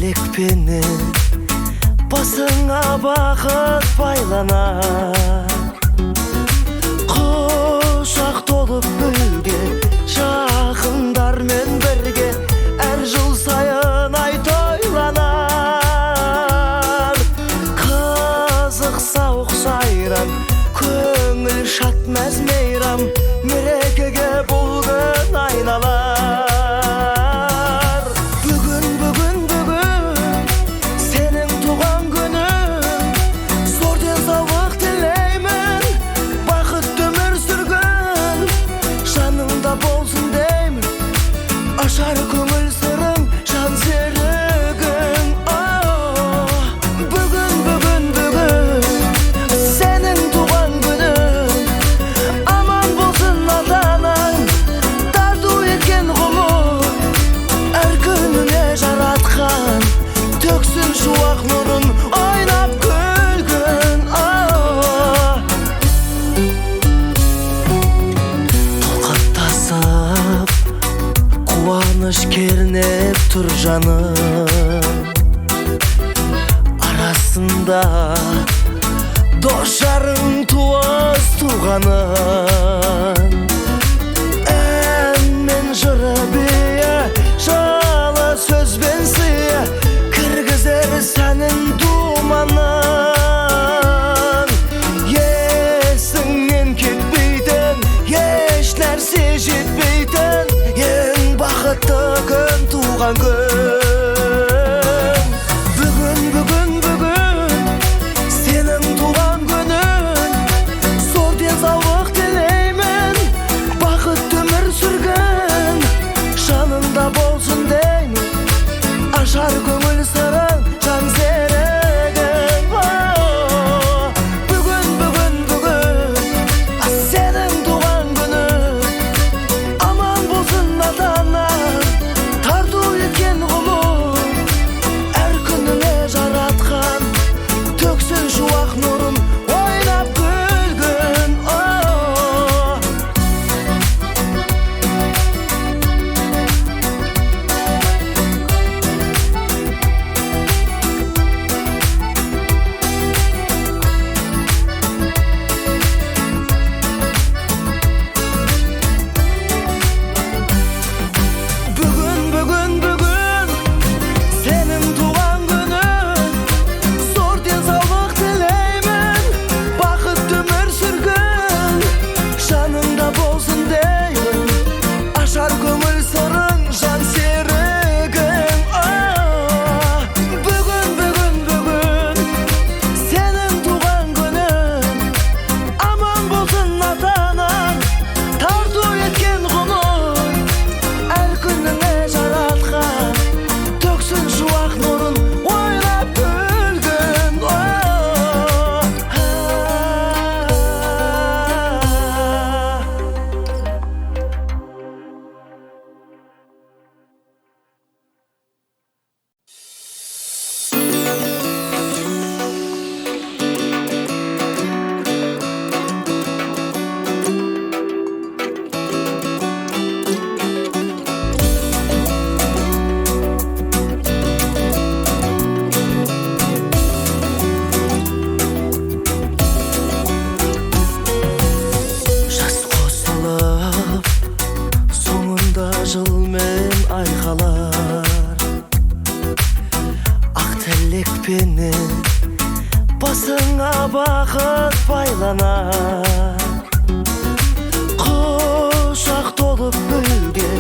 тілекпенен басыңа бақыт байланар. Құшақ толып гүлге жақындармен бірге әр жыл сайын ай тойланар. Қызық сауық сайран, көңіл шат мәз мейрам, мерекеге бұл күн айналар. Бүгін сенің туған күнің, зор денсаулық тілеймін, бақытты өмір сүргін жаныңда болсын деймін. Ашар көңіл сырың, жан серігің. Бүгін сенің туған күнің, аман болсын ата-анаң, тарту еткен ғұмыр әр күніне жаратқан, төксін шуақ нұрын ойнап күлгін. Толқаттасып қуаныш кернеп тұр жаным, арасында дос жарың туыс туғаның. Ән мен жыры бие, жылы сөзбен сые, кіргізер сәнін думанын. Есіңнен кетпейтін, еш нәрсе жетпейтін, ең бақытты күн туған күн. Бүгін сенің туған күнің, зор денсаулық тілеймін, бақытты өмір сүргін жанында болсын деймін. Ашар көңіл сырың, жан серігің. Бүгін сенің туған күнің, аман болсын ата-анаң, тарту еткен ғұмыр әр күніне жаратқан, төксін шуақ нұрын ойнап күлгін. Бүгін сенің туған күнің, зор денсаулық тілеймін, бақытты өмір сүргін жаныңда болсын деймін. Ашар көңіл сырың, жан серігің. Бүгін сенің туған күнің, аман болсын ата-анаң, тарту еткен ғұмыр әр күніңе жаратқан, төксін шуақ нұрын ойнап күлгін. Жас қосылып, соңында жылмен айқалар. Ақ тілекпенен басыңа бақыт байланар. Құшақ толып гүлге